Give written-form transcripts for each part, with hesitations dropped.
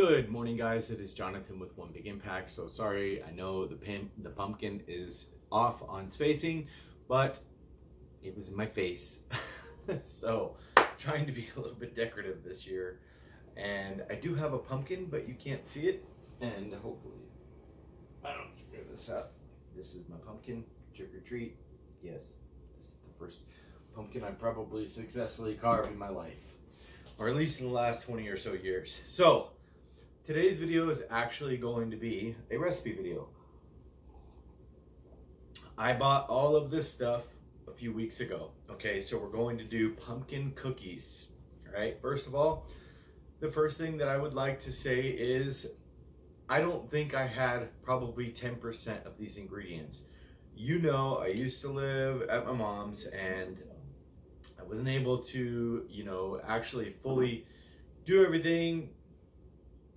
Good morning, guys. It is Jonathan with One Big Impact. So sorry, I know the pumpkin is off on spacing, but it was in my face. So trying to be a little bit decorative this year. And I do have a pumpkin, but you can't see it. And hopefully I don't screw this up. This is my pumpkin, trick or treat. Yes, this is the first pumpkin I've probably successfully carved in my life, or at least in the last 20 or so years. So today's video is actually going to be a recipe video. I bought all of this stuff a few weeks ago. Okay, so we're going to do pumpkin cookies. All right, first of all, the first thing that I would like to say is I don't think I had probably 10% of these ingredients. You know, I used to live at my mom's and I wasn't able to, actually fully do everything.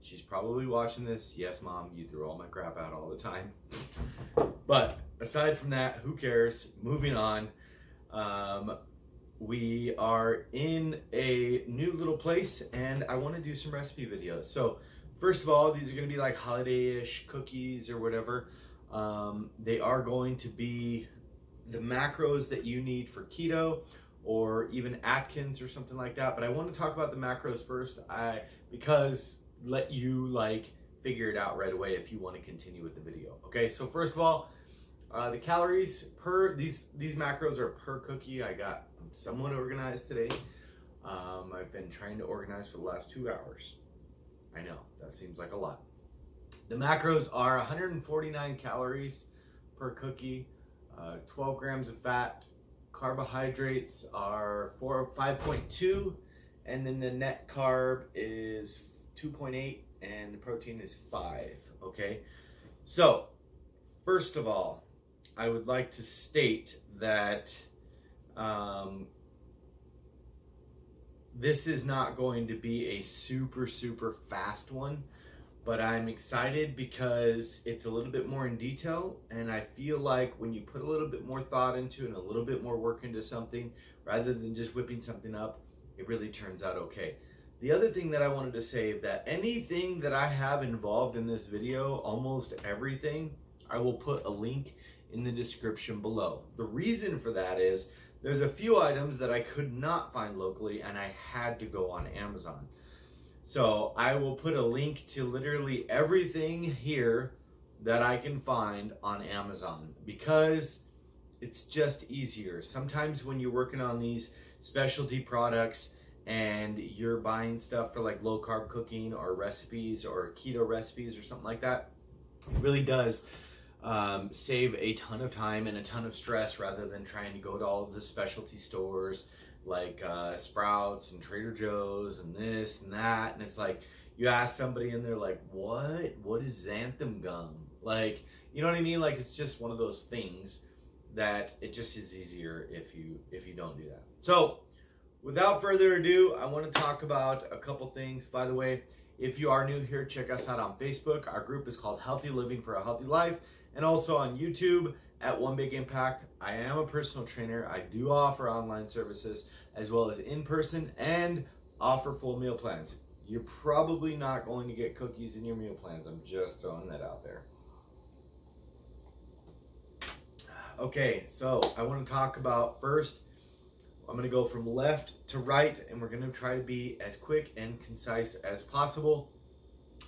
She's probably watching this. Yes, Mom, you throw all my crap out all the time. But aside from that, who cares? Moving on. We are in a new little place and I want to do some recipe videos. So first of all, these are going to be like holiday-ish cookies or whatever. They are going to be the macros that you need for keto or even Atkins or something like that. But I want to talk about the macros first because let you figure it out right away if you want to continue with the video. Okay, so first of all, the calories per these macros are per cookie. I'm somewhat organized today. I've been trying to organize for the last 2 hours. I know that seems like a lot. The macros are 149 calories per cookie, 12 grams of fat. Carbohydrates are 5.2, and then the net carb is 2.8, and the protein is 5. Okay, so first of all, I would like to state that this is not going to be a super fast one, but I'm excited because it's a little bit more in detail, and I feel like when you put a little bit more thought into it and a little bit more work into something, rather than just whipping something up, it really turns out okay. The other thing that I wanted to say, that anything that I have involved in this video, almost everything, I will put a link in the description below. The reason for that is there's a few items that I could not find locally and I had to go on Amazon. So I will put a link to literally everything here that I can find on Amazon because it's just easier. Sometimes when you're working on these specialty products and you're buying stuff for like low carb cooking or recipes or keto recipes or something like that, it really does save a ton of time and a ton of stress rather than trying to go to all of the specialty stores like Sprouts and Trader Joe's and this and that, and it's like you ask somebody and they're like, what is xanthum gum? Like, you know what I mean? Like, it's just one of those things that it just is easier if you don't do that. So without further ado, I want to talk about a couple things. By the way, if you are new here, check us out on Facebook. Our group is called Healthy Living for a Healthy Life, and also on YouTube at One Big Impact. I am a personal trainer. I do offer online services as well as in-person, and offer full meal plans. You're probably not going to get cookies in your meal plans. I'm just throwing that out there. Okay, so I want to talk about first, I'm going to go from left to right, and we're going to try to be as quick and concise as possible.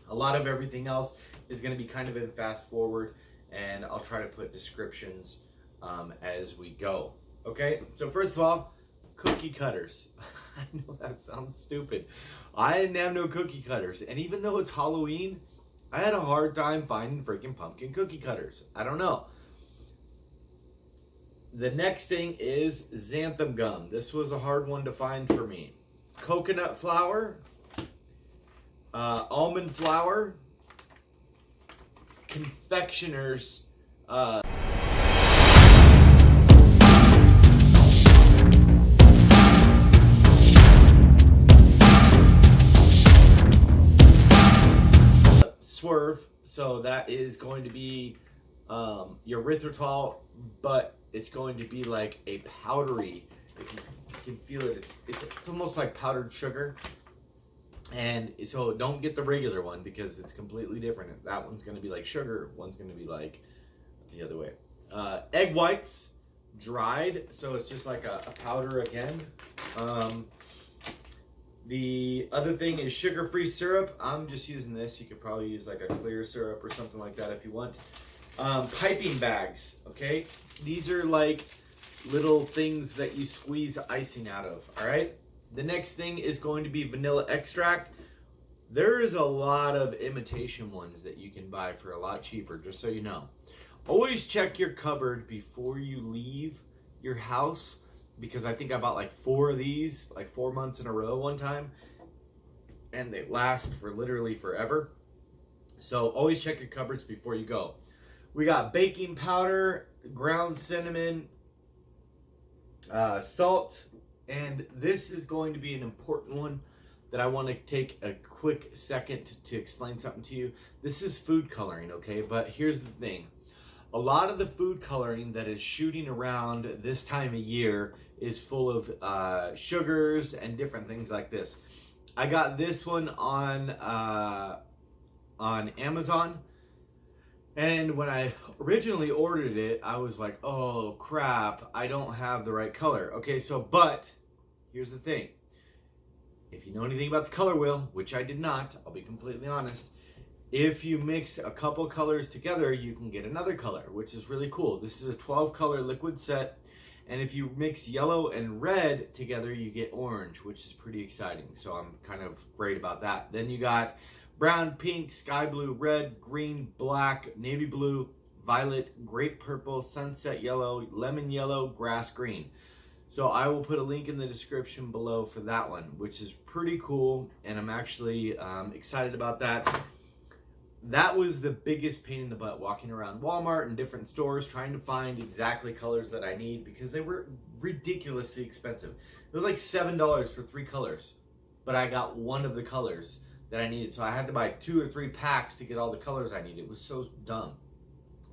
A lot of everything else is going to be kind of in fast forward, and I'll try to put descriptions as we go. Okay, so first of all, cookie cutters. I know that sounds stupid. I didn't have no cookie cutters, and even though it's Halloween, I had a hard time finding freaking pumpkin cookie cutters. I don't know. The next thing is xanthum gum. This was a hard one to find for me. Coconut flour, almond flour, confectioner's swerve. So that is going to be your erythritol, but it's going to be like a powdery, if you can feel it, it's almost like powdered sugar. And so don't get the regular one because it's completely different. That one's going to be like sugar. One's going to be like the other way. Egg whites, dried. So it's just like a powder again. The other thing is sugar-free syrup. I'm just using this. You could probably use like a clear syrup or something like that if you want. Piping bags, okay? These are like little things that you squeeze icing out of, all right? The next thing is going to be vanilla extract. There is a lot of imitation ones that you can buy for a lot cheaper, just so you know. Always check your cupboard before you leave your house, because I think I bought like 4 of these, like 4 months in a row one time, and they last for literally forever. So always check your cupboards before you go. We got baking powder, ground cinnamon, salt, and this is going to be an important one that I want to take a quick second to explain something to you. This is food coloring, okay? But here's the thing. A lot of the food coloring that is shooting around this time of year is full of sugars and different things like this. I got this one on Amazon, and when I originally ordered it, I was like, oh crap, I don't have the right color. Okay, so, but here's the thing. If you know anything about the color wheel, which I did not, I'll be completely honest, if you mix a couple colors together, you can get another color, which is really cool. This is a 12 color liquid set, and if you mix yellow and red together, you get orange, which is pretty exciting. So I'm kind of great about that. Then you got brown, pink, sky blue, red, green, black, navy blue, violet, grape purple, sunset yellow, lemon yellow, grass green. So I will put a link in the description below for that one, which is pretty cool, and I'm actually excited about that. That was the biggest pain in the butt, walking around Walmart and different stores trying to find exactly colors that I need, because they were ridiculously expensive. It was like $7 for 3 colors, but I got one of the colors that I needed. So I had to buy 2 or 3 packs to get all the colors I needed. It was so dumb.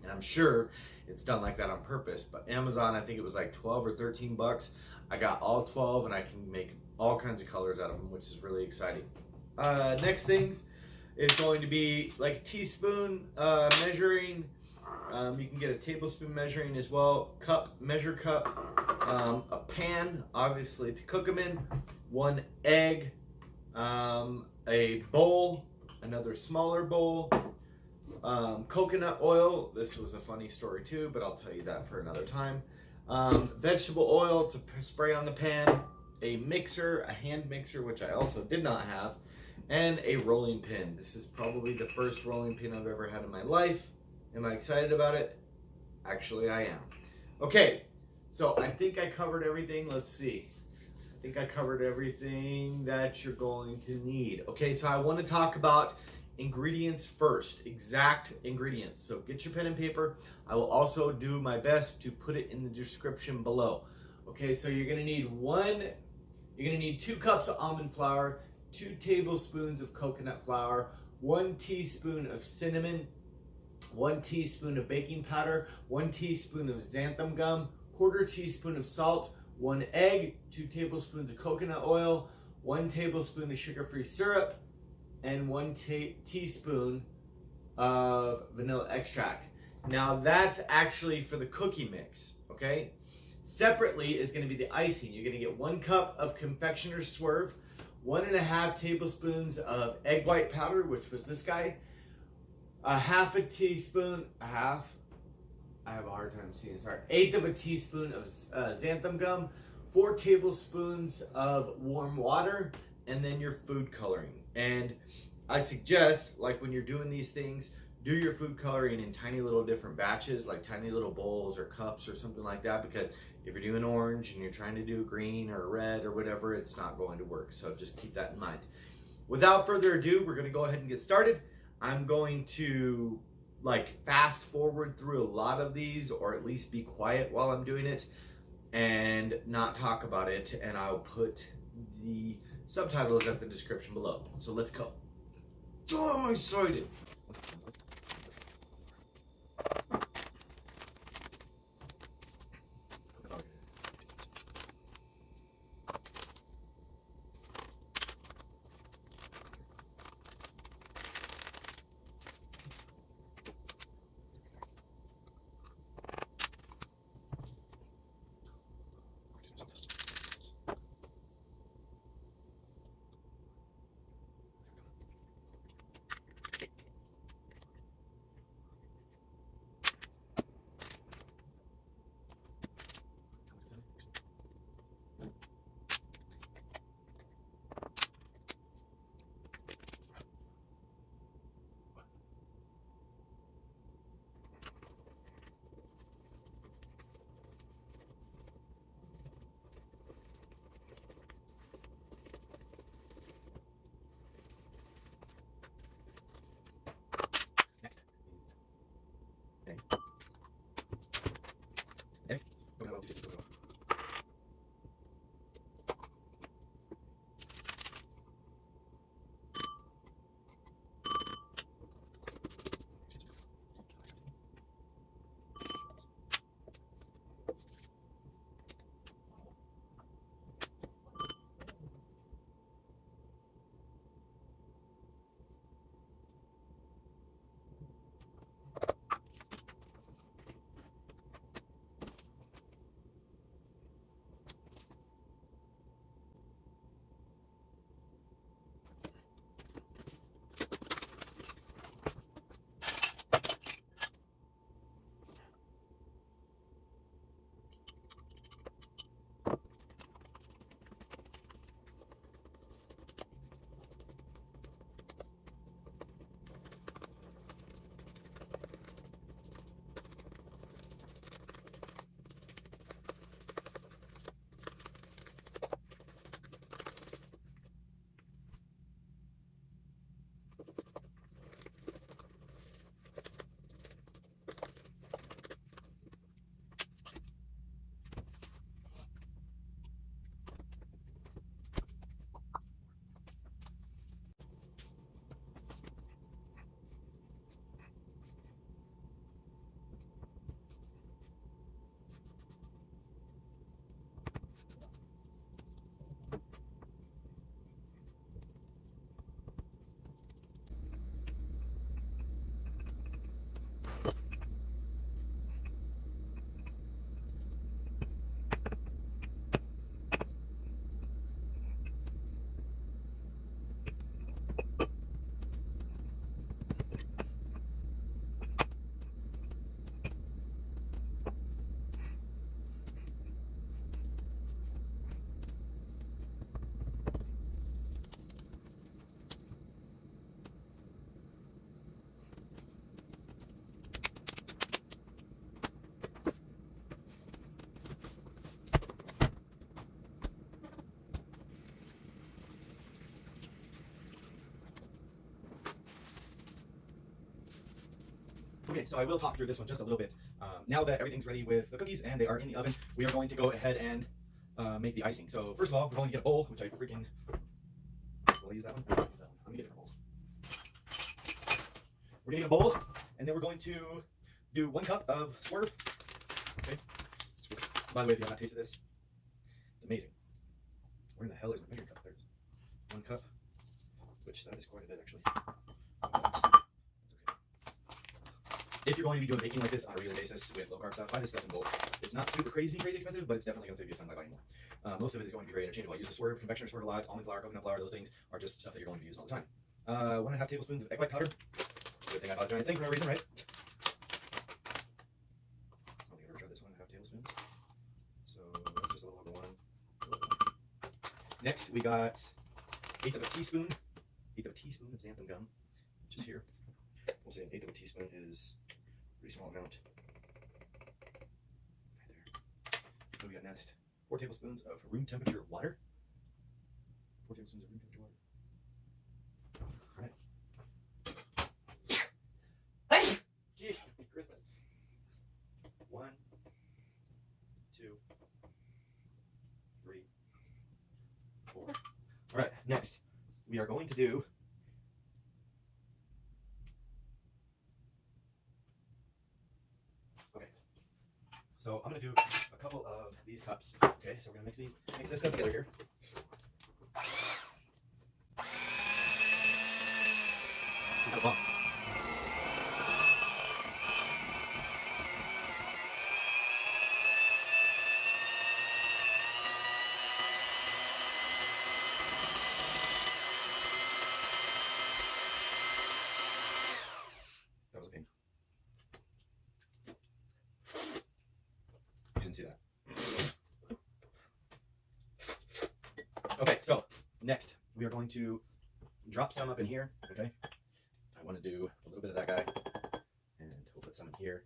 And I'm sure it's done like that on purpose. But Amazon, I think it was like 12 or 13 bucks. I got all 12, and I can make all kinds of colors out of them, which is really exciting. Next things is going to be like a teaspoon measuring. You can get a tablespoon measuring as well. Cup, measure cup. A pan, obviously, to cook them in. 1 egg. A bowl. Another smaller bowl. Coconut oil. This was a funny story too, but I'll tell you that for another time. Vegetable oil to spray on the pan. A mixer, a hand mixer, which I also did not have. And a rolling pin. This is probably the first rolling pin I've ever had in my life. Am I excited about it? Actually, I am. Okay, so I think I covered everything. Let's see. I think I covered everything that you're going to need. Okay, so I want to talk about ingredients first, exact ingredients. So get your pen and paper. I will also do my best to put it in the description below. Okay, so you're gonna need 2 cups of almond flour, 2 tablespoons of coconut flour, 1 teaspoon of cinnamon, 1 teaspoon of baking powder, 1 teaspoon of xanthum gum, 1/4 teaspoon of salt, 1 egg, 2 tablespoons of coconut oil, 1 tablespoon of sugar-free syrup, and 1 teaspoon of vanilla extract. Now that's actually for the cookie mix, okay? Separately is gonna be the icing. You're gonna get 1 cup of confectioner's swerve, 1.5 tablespoons of egg white powder, which was this guy, a half a teaspoon, I have a hard time seeing, sorry, 1/8 of a teaspoon of xanthum gum, 4 tablespoons of warm water, and then your food coloring. And I suggest, like when you're doing these things, do your food coloring in tiny little different batches, like tiny little bowls or cups or something like that, because if you're doing orange and you're trying to do green or red or whatever, it's not going to work. So just keep that in mind. Without further ado, we're going to go ahead and get started. I'm going to fast forward through a lot of these, or at least be quiet while I'm doing it and not talk about it. And I'll put the subtitles at the description below. So let's go. Oh, I'm excited. Okay, so I will talk through this one just a little bit. Now that everything's ready with the cookies and they are in the oven, we are going to go ahead and make the icing. So first of all, we're going to get a bowl, which I freaking... Will I use that one? I'm going to use that one. I'm going to get a different bowl. We're going to get a bowl, and then we're going to do 1 cup of swerve. Okay. By the way, if you have not tasted this, it's amazing. Where in the hell is my measuring cup? There's 1 cup, which that is quite a bit actually. If you're going to be doing baking like this on a regular basis with low carb stuff, buy this stuff in bulk. It's not super crazy expensive, but it's definitely going to save you a ton by buying more. Most of it is going to be very interchangeable. I use the swerve, confectioner swerve a lot, almond flour, coconut flour, those things are just stuff that you're going to be using all the time. 1.5 tablespoons of egg white powder. Good thing I bought a giant thing for no reason, right? I don't think I've ever tried this. 1.5 tablespoons. So that's just a little over 1. Next, we got 1/8 of a teaspoon of xanthum gum, which is here. We'll say 1/8 of a teaspoon is a pretty small amount. Right there. So we got next 4 tablespoons of room temperature water. 4 tablespoons of room temperature water. All right. Hey! Gee, Christmas. 1, 2, 3, 4. All right, next we are going to do So I'm gonna do a couple of these cups. Okay, so we're gonna mix this stuff together here. We got a bump. That was a pain. You didn't see that. Okay, so next we are going to drop some up in here. Okay, I want to do a little bit of that guy, and we'll put some in here.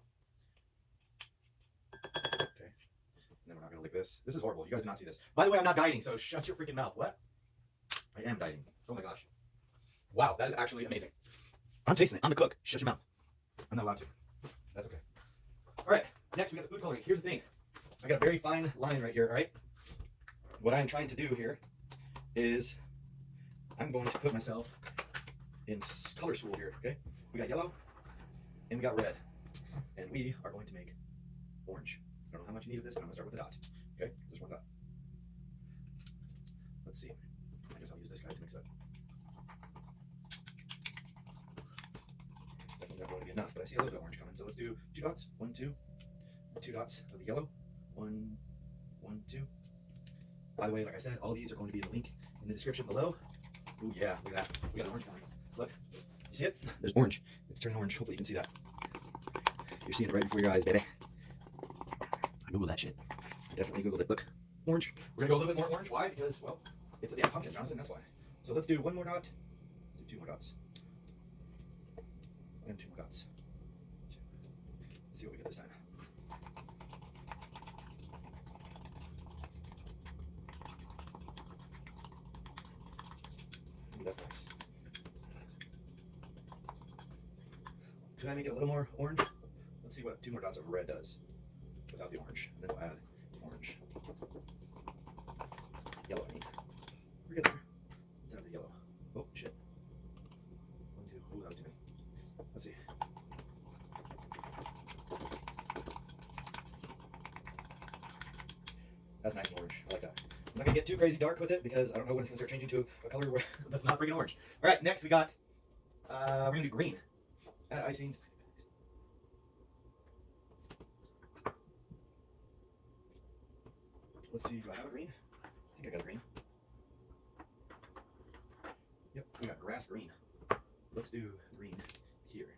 Okay, and then we're not gonna lick this. This is horrible. You guys did not see this. By the way, I'm not dieting, so shut your freaking mouth. What? I am dieting. Oh my gosh. Wow, that is actually amazing. I'm tasting it. I'm the cook. Shut your mouth. I'm not allowed to. That's okay. All right, next we got the food coloring. Here's the thing. I got a very fine line right here, all right? What I'm trying to do here is I'm going to put myself in color school here, okay? We got yellow and we got red, and we are going to make orange. I don't know how much you need of this, but I'm gonna start with a dot, okay? Just 1 dot. Let's see. I guess I'll use this guy to mix up. It's definitely not going to be enough, but I see a little bit of orange coming, so let's do 2 dots. 1, 2. 2 dots of the yellow. 1, 1, 2. By the way, like I said, all these are going to be in the link in the description below. Ooh, yeah, look at that. We got an orange coming. Look. You see it? There's orange. It's turning orange. Hopefully you can see that. You're seeing it right before your eyes, baby. I Googled that shit. I definitely Googled it. Look. Orange. We're going to go a little bit more orange. Why? Because, well, it's a damn pumpkin, Jonathan. That's why. So let's do 1 more dot. Let's do 2 more dots. And 2 more dots. Let's see what we get this time. That's nice. Could I make it a little more orange? Let's see what 2 more dots of red does without the orange. And then we'll add orange. Yellow, I mean. We're good there. Let's add the yellow. Oh, shit. 1, 2. Oh, that was too many. Let's see. That's nice and orange. I like that. I'm not going to get too crazy dark with it because I don't know when it's going to start changing to a color where that's not freaking orange. All right, next we got, we're going to do green. Add icing. Let's see, do I have a green? I think I got a green. Yep, we got grass green. Let's do green here.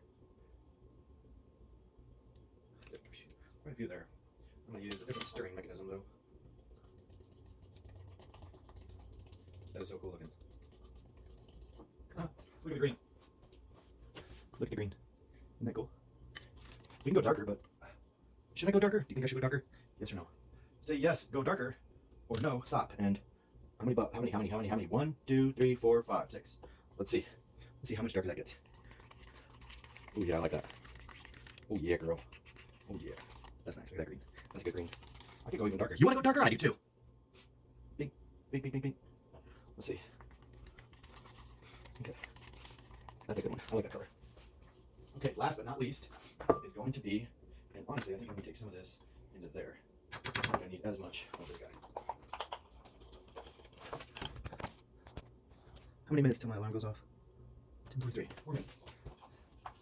Quite a few there. I'm going to use a different stirring mechanism though. That is so cool looking. Ah, look at the green. Look at the green. Isn't that cool? We can go darker, but should I go darker? Do you think I should go darker? Yes or no? Say yes, go darker, or no, stop. And how many? 1, 2, 3, 4, 5, 6. Let's see. Let's see how much darker that gets. Ooh, yeah, I like that. Oh yeah, girl. Oh yeah. That's nice. Look at that green. That's good green. I could go even darker. You want to go darker? I do too. Pink, pink, pink, pink, pink. Let's see. Okay. That's a good one. I like that color. Okay, last but not least is going to be, and honestly, I think I'm going to take some of this into there. I don't think I need as much of this guy. How many minutes till my alarm goes off? 10:43. 4 minutes.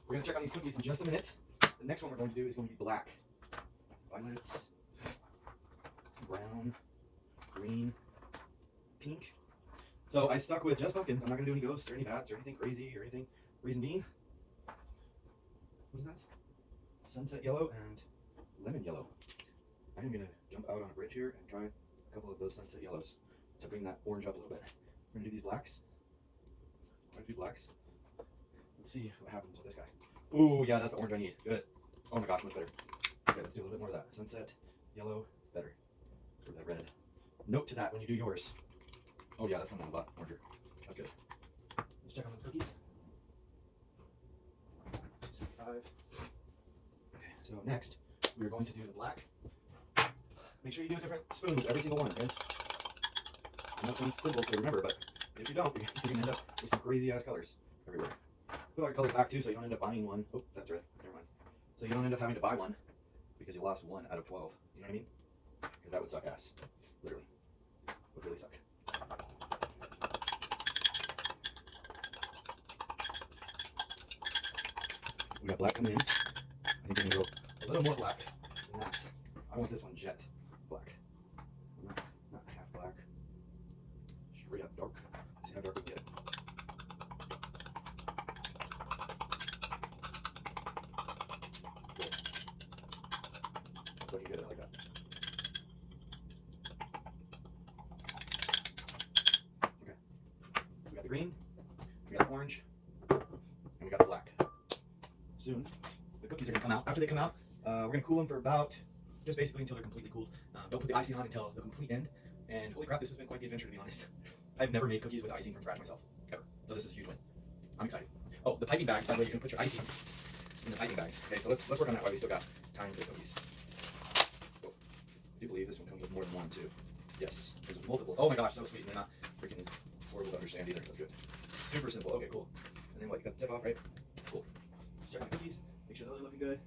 We're going to check on these cookies in just a minute. The next one we're going to do is going to be black. Violet, brown, green, pink. So I stuck with just pumpkins. I'm not going to do any ghosts or any bats or anything crazy or anything. Raisin bean. What is that? Sunset yellow and lemon yellow. I'm going to jump out on a bridge here and try a couple of those sunset yellows to bring that orange up a little bit. We're going to do these blacks. Quite a few blacks. Let's see what happens with this guy. Ooh, yeah, that's the orange I need. Good. Oh my gosh, much better. Okay, let's do a little bit more of that. Sunset yellow is better. For that red. Note to that when you do yours. Oh yeah, that's coming on a lot larger. That's good. Let's check on the cookies. 275. Okay, so next we're going to do the black. Make sure you do different spoons every single one, okay? I know it sounds simple to remember, but if you don't, you're going to end up with some crazy ass colors everywhere. Put all your colors back too, so you don't end up buying one. Oh, that's red. Never mind. So you don't end up having to buy one because you lost 1 out of 12. You know what I mean? Because that would suck ass. Literally. Would really suck. We got black coming in. I think we're going to go a little more black than that. I want this one jet black. Not half black. Straight up dark. See how dark we can get it. Good. That's looking good. I like that. Okay. We got the green. We got the orange. And we got the black. Soon, the cookies are going to come out. After they come out, we're going to cool them for about, just basically until they're completely cooled. Don't put the icing on until the complete end. And holy crap, this has been quite the adventure, to be honest. I've never made cookies with icing from scratch myself, ever. So this is a huge win. I'm excited. Oh, the piping bags, by the way, you can put your icing in the piping bags. Okay, so let's work on that while we still got time for the cookies. Oh, I do believe this one comes with more than one, too. Yes, there's multiple. Oh my gosh, so sweet. And they're not freaking horrible to understand either. That's good. Super simple. Okay, cool. And then what, you got the tip off, right? Cool. Let's check on the cookies. Make sure those are looking good.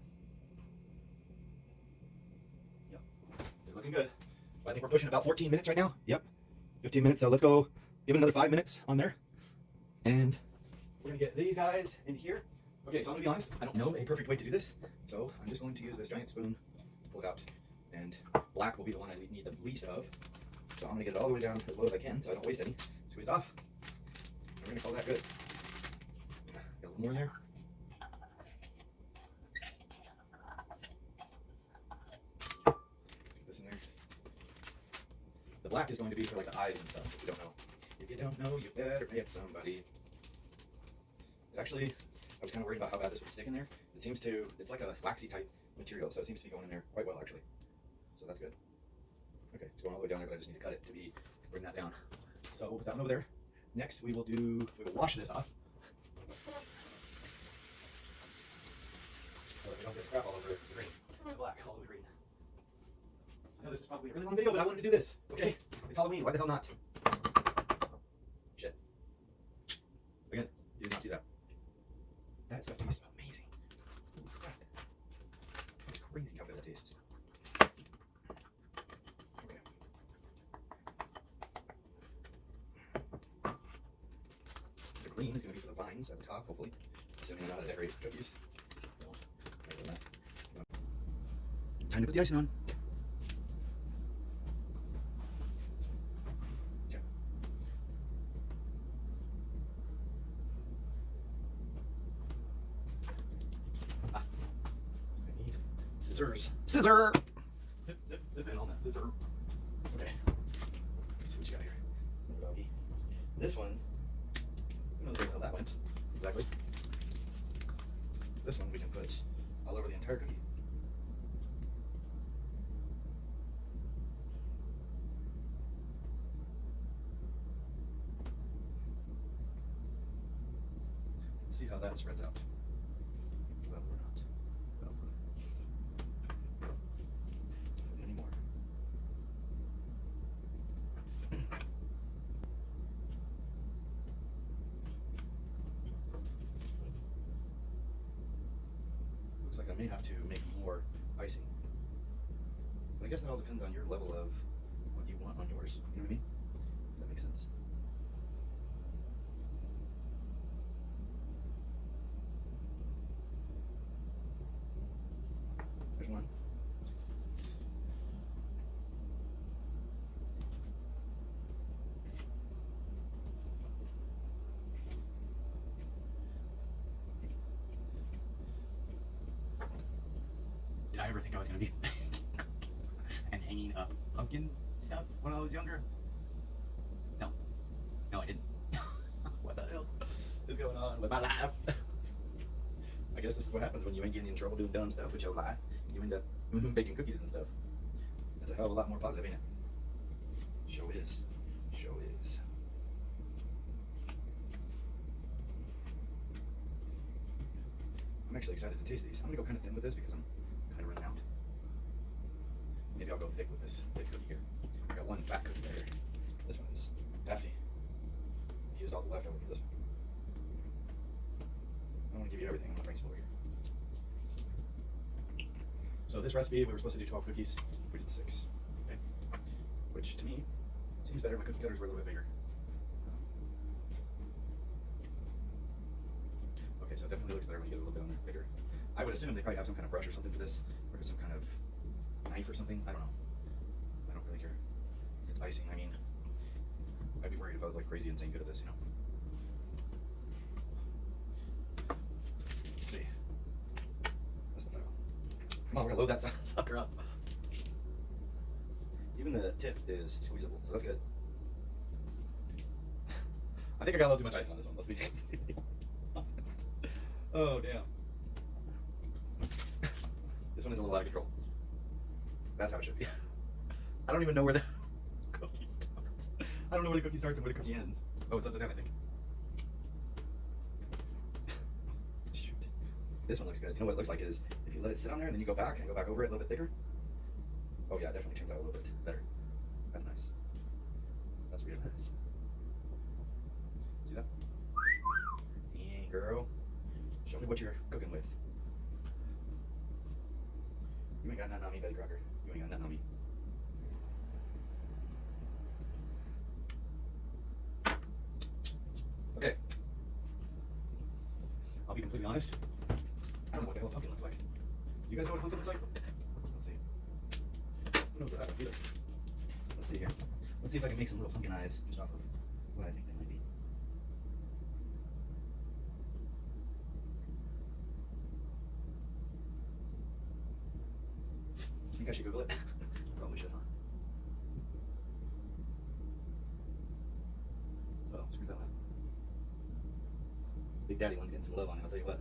Yep, they're looking good. I think we're pushing about 14 minutes right now. Yep, 15 minutes. So let's go give it another 5 minutes on there. And we're gonna get these guys in here. Okay, so I'm gonna be honest, I don't know a perfect way to do this. So I'm just going to use this giant spoon to pull it out. And black will be the one I need the least of. So I'm gonna get it all the way down as low as I can so I don't waste any. Squeeze it off. And we're gonna call that good. Got a little more in there. The black is going to be for like the eyes and stuff, if you don't know. If you don't know, you better pay it somebody. Actually, I was kind of worried about how bad this would stick in there. It seems to, it's like a waxy type material, so it seems to be going in there quite well actually. So that's good. Okay, it's going all the way down there, but I just need to cut it to bring that down. So we'll put that one over there. Next, we will wash this off. So that we don't get the crap all over the green. Black all over the green. I know this is probably a really long video, but I wanted to do this, okay? It's Halloween, why the hell not? Shit. Again, you did not see that. That stuff tastes amazing. Holy crap. It's crazy how good that tastes. Okay. The green is going to be for the vines at the top, hopefully. Assuming I know how to decorate cookies. Time to put the icing on. Scissor! Zip in on that scissor. Okay. Let's see what you got here. Doggy. This one, I don't know where that went. Exactly. This one we can put all over the entire cookie. Let's see how that spreads out. Well, we're not. Well, we're not. may have to make more icing. But I guess that all depends on your level of what you want on yours. You know what I mean? If that makes sense. There's one. Did I ever think I was going to be cookies and hanging up pumpkin stuff when I was younger? No. No, I didn't. What the hell is going on with my life? I guess this is what happens when you ain't getting in trouble doing dumb stuff with your life. You end up baking cookies and stuff. That's a hell of a lot more positive, ain't it? Show is. Show is. I'm actually excited to taste these. I'm going to go kind of thin with this because I'm kind of running out. Maybe I'll go thick with this thick cookie here. I got one fat cookie there. This one is hefty. I used all the leftover for this one. I don't want to give you everything. I'm going to bring some over here. So this recipe, we were supposed to do 12 cookies. We did 6. Okay. Which to me seems better. My cookie cutters were a little bit bigger. Okay, so it definitely looks better when you get a little bit on there thicker. I would assume they probably have some kind of brush or something for this, or some kind of knife or something. I don't know. I don't really care. It's icing. I mean, I'd be worried if I was like crazy insane good at this, you know. Let's see. That's the file. Come on, we're gonna load that sucker up. Even the tip is squeezable, so that's good. I think I got a little too much icing on this one. Let's be honest. Oh damn. This one is a little out of control. That's how it should be. I don't even know where the cookie starts. I don't know where the cookie starts and where the cookie ends. Oh, it's upside down, I think. Shoot. This one looks good. You know what it looks like is if you let it sit on there and then you go back and go back over it a little bit thicker. Oh yeah, it definitely turns out a little bit better. That's nice. That's really nice. See that? Yeah, girl. Show me what you're cooking with. You ain't got nothing on me, Betty Crocker. You ain't got nothing on me. Okay. I'll be completely honest. I don't know what the hell a pumpkin looks like. You guys know what a pumpkin looks like? Let's see. Who knows what that would be? Let's see here. Let's see if I can make some little pumpkin eyes just off of what I think they might be. I think I should Google it. Probably should, huh? Oh, screw that one. Big Daddy one's getting some love on it, I'll tell you what.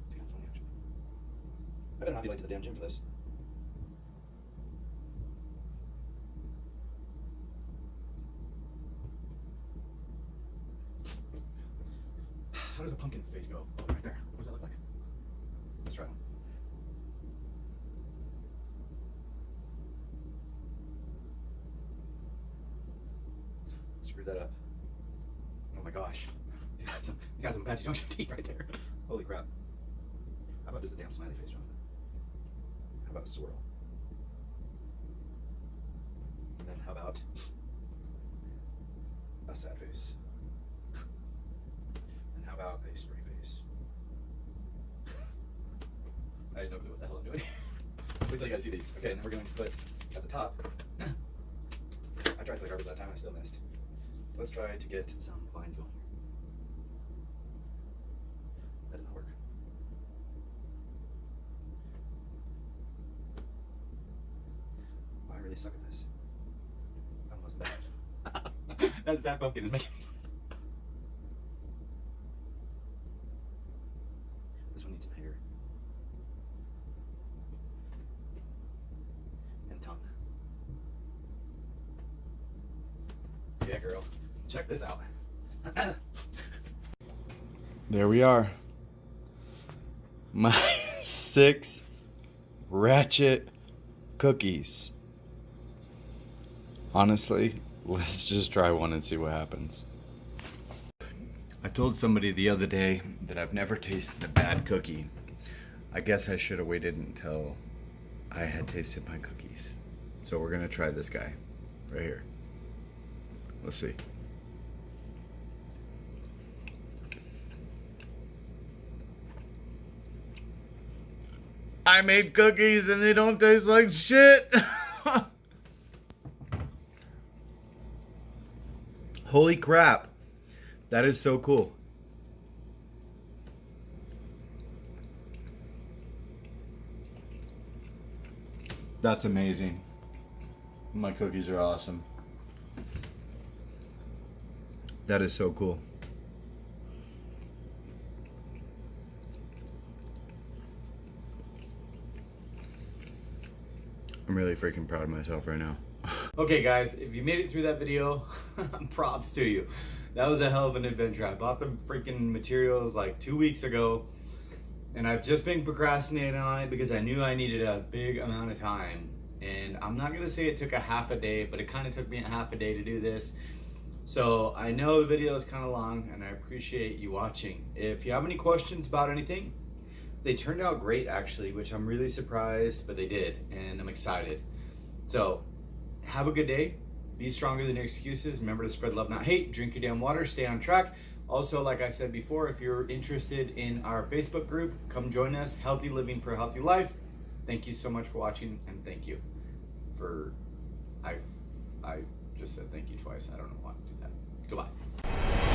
It's kind of funny, actually. I better not be late to the damn gym for this. How does a pumpkin face go? Oh, right there. What does that look like? Let's try one. Screwed that up. Oh my gosh. He's got some patchy junction teeth right there. Holy crap. How about just a damn smiley face, Jonathan? How about a swirl? And then how about a sad face? And how about a straight face? I have no clue what the hell I'm doing. Wait till you guys see these. Okay, and then we're going to put at the top. I tried really hard with that time, I still missed. Let's try to get some lines going here. That didn't work. I really suck at this. That one wasn't bad. That sad pumpkin is making me sad. This one needs some hair. And tongue. Yeah, girl. Check this out. There we are. My 6 ratchet cookies. Honestly, let's just try one and see what happens. I told somebody the other day that I've never tasted a bad cookie. I guess I should have waited until I had tasted my cookies. So we're gonna try this guy right here. Let's see. I made cookies and they don't taste like shit. Holy crap. That is so cool. That's amazing. My cookies are awesome. That is so cool. I'm really freaking proud of myself right now. Okay guys, if you made it through that video, props to you. That was a hell of an adventure. I bought the freaking materials like 2 weeks ago, and I've just been procrastinating on it because I knew I needed a big amount of time. And I'm not gonna say it took a half a day, but it kind of took me a half a day to do this. So I know the video is kind of long, and I appreciate you watching. If you have any questions about anything, they turned out great actually, which I'm really surprised, but they did, and I'm excited. So have a good day. Be stronger than your excuses. Remember to spread love, not hate. Drink your damn water. Stay on track. Also, like I said before, if you're interested in our Facebook group, come join us. Healthy Living for a Healthy Life. Thank you so much for watching, and thank you for, I just said thank you twice. I don't know why to do that. Goodbye.